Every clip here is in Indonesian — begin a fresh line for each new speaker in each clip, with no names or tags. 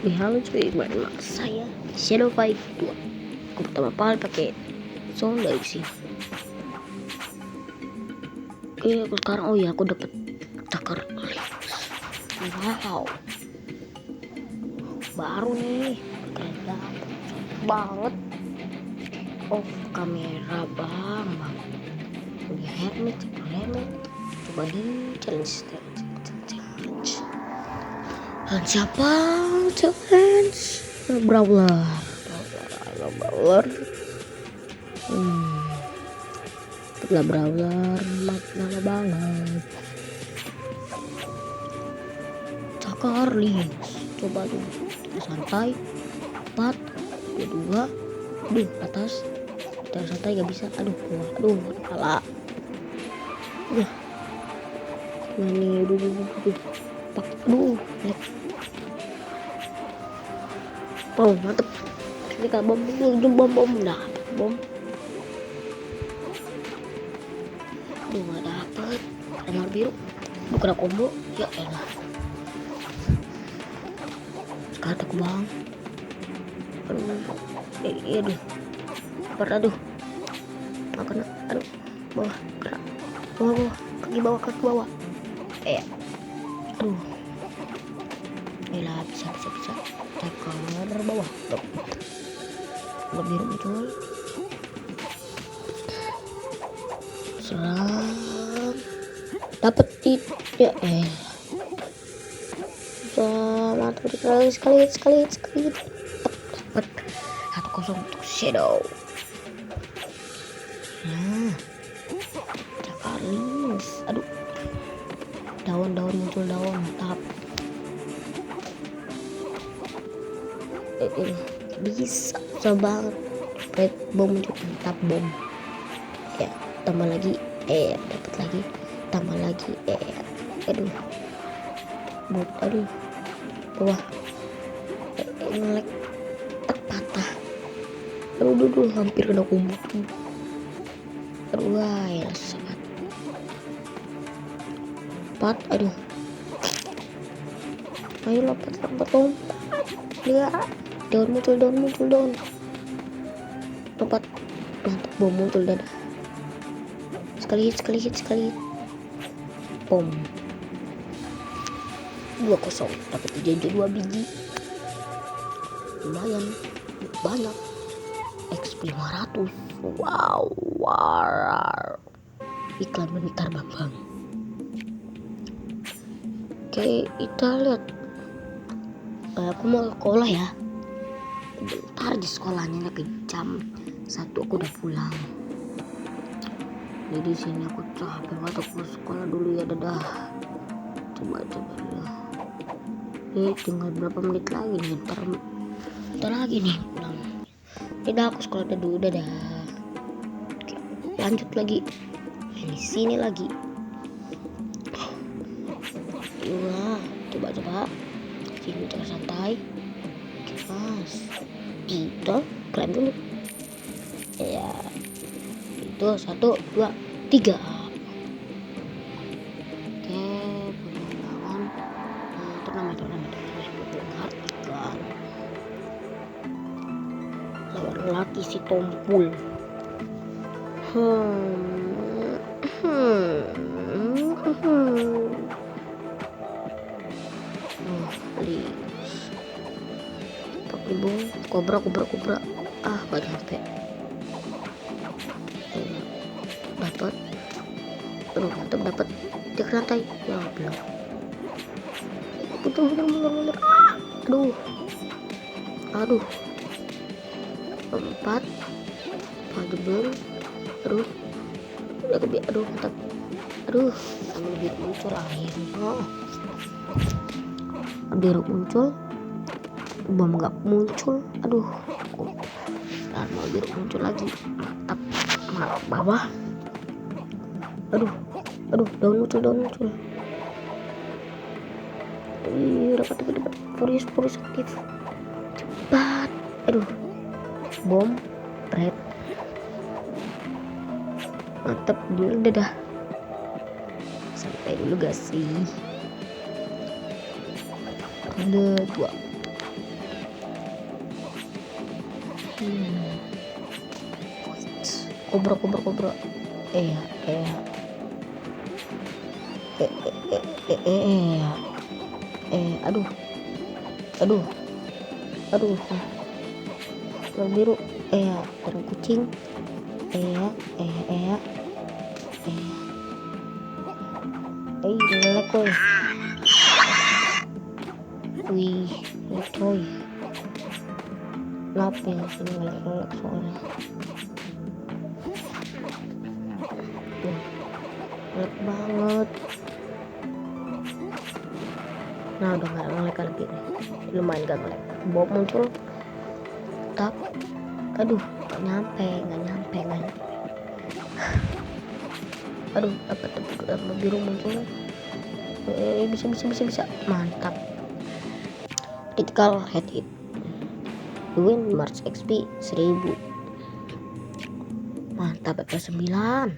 Halo cuy, bersama saya Shadow Fight 2. Aku pertama kali pakai sound dari sini. Oke, aku sekarang aku dapat takar Linux. Wow, baru nih, keren banget. Oh, kamera bang. Punya helmet. Coba di challenge. Dan siapa challenge? Brawler. Setelah brawler lama banget. Cakar Linux. Coba dulu. Santai. 4, 2, atas. Jangan santai gak bisa. Aduh, kepala. Ini Pak, oh mantep. Ini kalau bom dah bom. Gak dapet kamar biru. Kena combo ya elah. Sekarang aku bang. Aduh makan. Bawah kaki bawah aduh. Elah, bisa cakar bawah. Kamar biru muncul. Serang dapat ya mantap sekali dapat 1-0 untuk Shadow. Cakar Linux. Aduh, daun muncul mantap. Bisa susah banget. Red bom muncul mantap bom. Ya, tambah lagi dapat lagi, tambah lagi aduh bawah ngelek patah. Aduh hampir kena combo. Ya sangat 4. Aduh, ayo lompat lihat daun muncul lompat mantap bom muncul dan sekali hit bom 2-0 dapat jajan 2 biji, lumayan banyak. XP 500. Wow. Iklan bentar bang. Oke, kita lihat. Aku mau sekolah ya. Bentar di sekolahnya lagi jam 1 aku udah pulang. Jadi sini aku capek banget, aku sekolah dulu ya. Dadah. Coba dulu. Tinggal berapa menit lagi nih? Bentar lagi nih pulang. Dadah, aku sekolah dulu. Dadah. Oke, lanjut lagi. Di sini lagi. Coba sini cara santai. Mas itu klaim dulu ya. Itu 1, 2, 3. Oke, pengembangan turnamen lawan laki si Tompul. Kobra gak nyampe. Dapat dapat dia rantai ya belum. Bener. Aduh 4 jebol. Mantap. Ambil biru muncul akhirnya. Biru muncul, bom gak muncul. Dan mau biru muncul lagi. Mantap. Bawah. Daun muncul. Dapat Furious aktif. Cepat. Bom red. Mantap dulu. Dadah. Sampai dulu gak sih? Ronde 2. Kobra eh eh aduh aduh aduh yang biru terang kucing ngelek coy. Wih, ngelek coy. Kenapa ya sini ngelek soalnya. Ngelek banget. Nah udah gak ngelek lagi nih. Lumayan gak ngelek. Bob muncul. Tak. Aduh, gak nyampe. Aduh, apa biru muncul. Bisa. Mantap. Critical head hit. Win March XP 1000. Mantap, PP 9.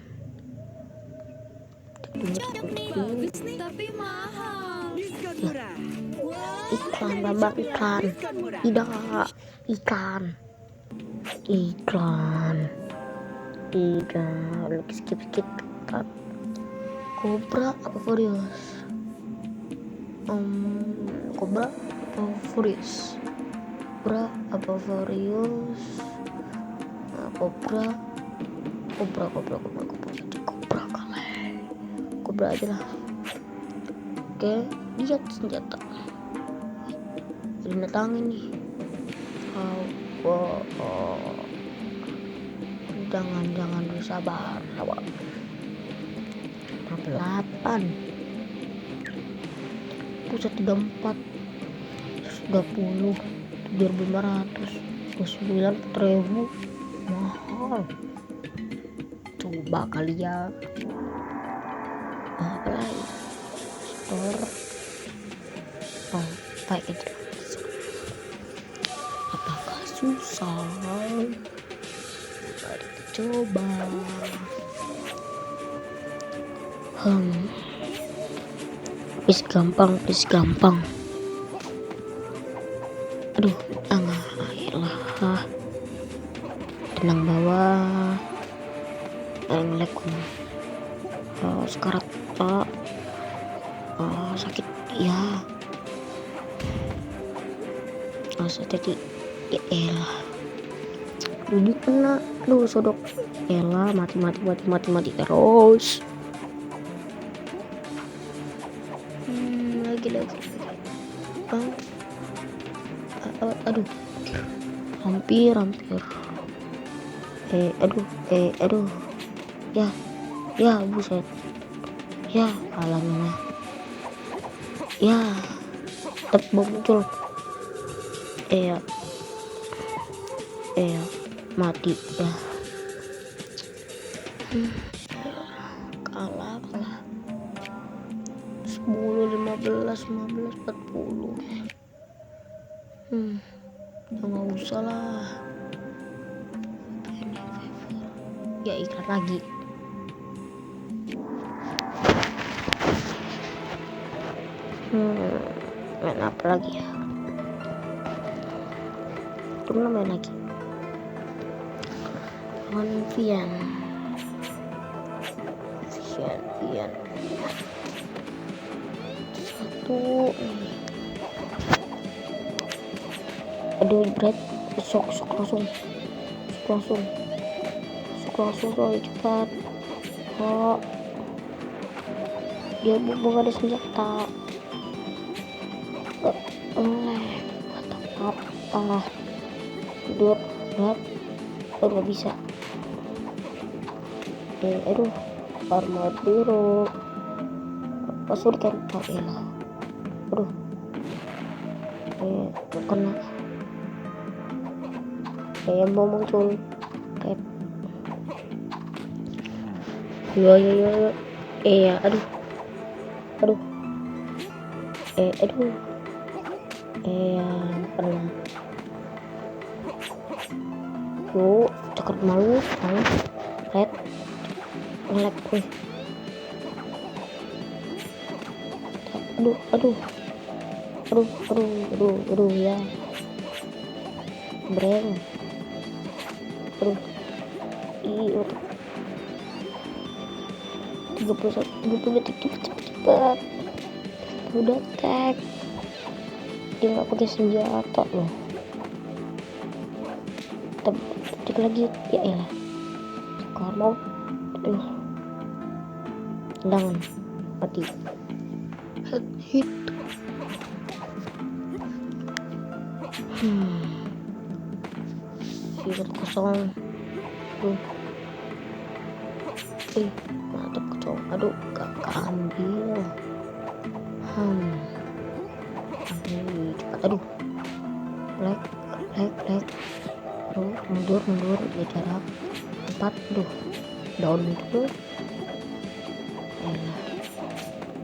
Tapi mahal.
Iklan babak iklan. Tidak iklan. Skip Cobra apa Furious? Cobra apa Furious? Cobra aja lah. Oke, lihat senjata. Binatang ini. Jangan bersabar. 8 pusat 34 30 7.500 9.000 mahal. Coba kali ya. Apa lagi? Store. Baik aja. Apakah susah? Mari kita coba. Please gampang. Aduh, ayolah. Tenang bawah. Ngelek. Sekarat Pak. Sakit ya. Tadi ya elah. Duduk kena. Aduh, sodok. Elah, mati terus. Lagi. Aduh. Hampir. Aduh. Ya, buset. Ya, alangnya. Ya. Tetap muncul. Mati ya. Kalah 10 15 40. Nggak usah lah. Ya iklan lagi. Main apa lagi ya? Turun main lagi. Vian. Satu. Aduh, berat. Sok langsung coy, cepat. Dia bukan ada senjata. Apa tidur berat. Nggak bisa. Aduh, armor biru. Pasur kan elah. Aduh. Kena. Mau muncul. Yo. Aduh. Pernah. Yuk, cakar malu. Red. Ngelek gue. Aduh ya. Breng. aduh. Ih, 30 detik, cepet. Udah tag. Dia nggak pakai senjata loh. Detik lagi, ya elah. Sekarang, aduh. Tendangan, mati. Hit. Hit kosong. Mantap kosong. Aduh, gak keambil. Cepat, aduh. Lag. Aduh, mundur ya jarak 4. Aduh, down itu.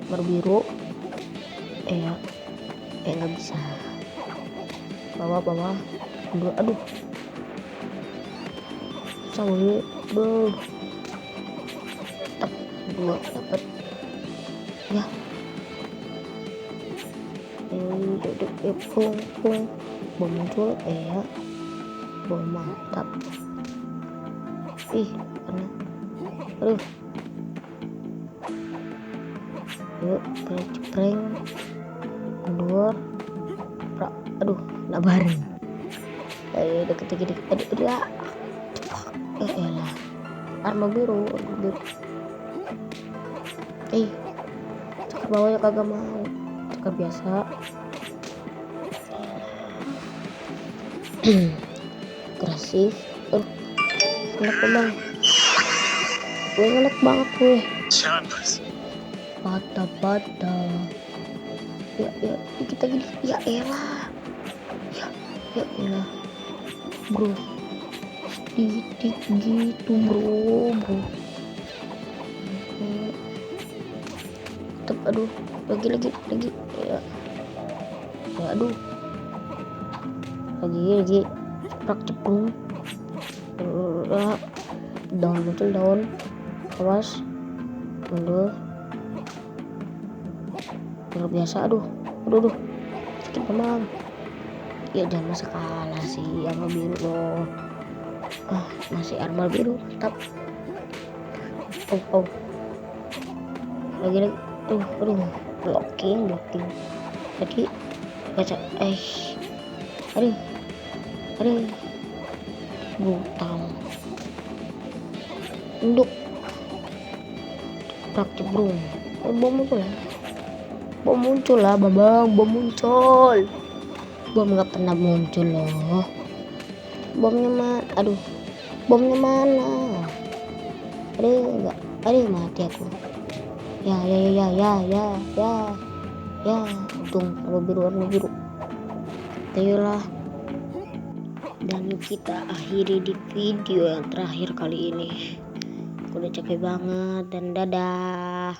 Baru biru. Nggak bisa. Bawah. Mundur, aduh. Sawi, aduh. Dua dapat. Ya. Pung. Bom muncul, bom mantap. Karena. Aduh. Yuk, cepreng. Mundur. Aduh, nggak bareng. Deket. Aduh, ya. Elah. Arma biru. Cakar bawahnya kagak mau. Cakar biasa. Agresif. Enak bang. Gue enak banget gue. Patah. Ya kita gini. Ya elah. Bro. Sedikit gitu bro. Aduh, lagi ya aduh, lagi ceprung. Down, awas, mundur biasa. Aduh, sakit memang. Ya jangan masa kalah sih armor biru loh. Masih armor biru tetap. Lagi blocking jadi baca aduh brutal induk praktik bro. Bom muncul lah babang. Bom nggak pernah muncul loh. Bomnya mana? Aduh mati aku. Ya. Untung warna biru. Ayolah. Dan kita akhiri di video yang terakhir kali ini. Aku udah capek banget dan dadah.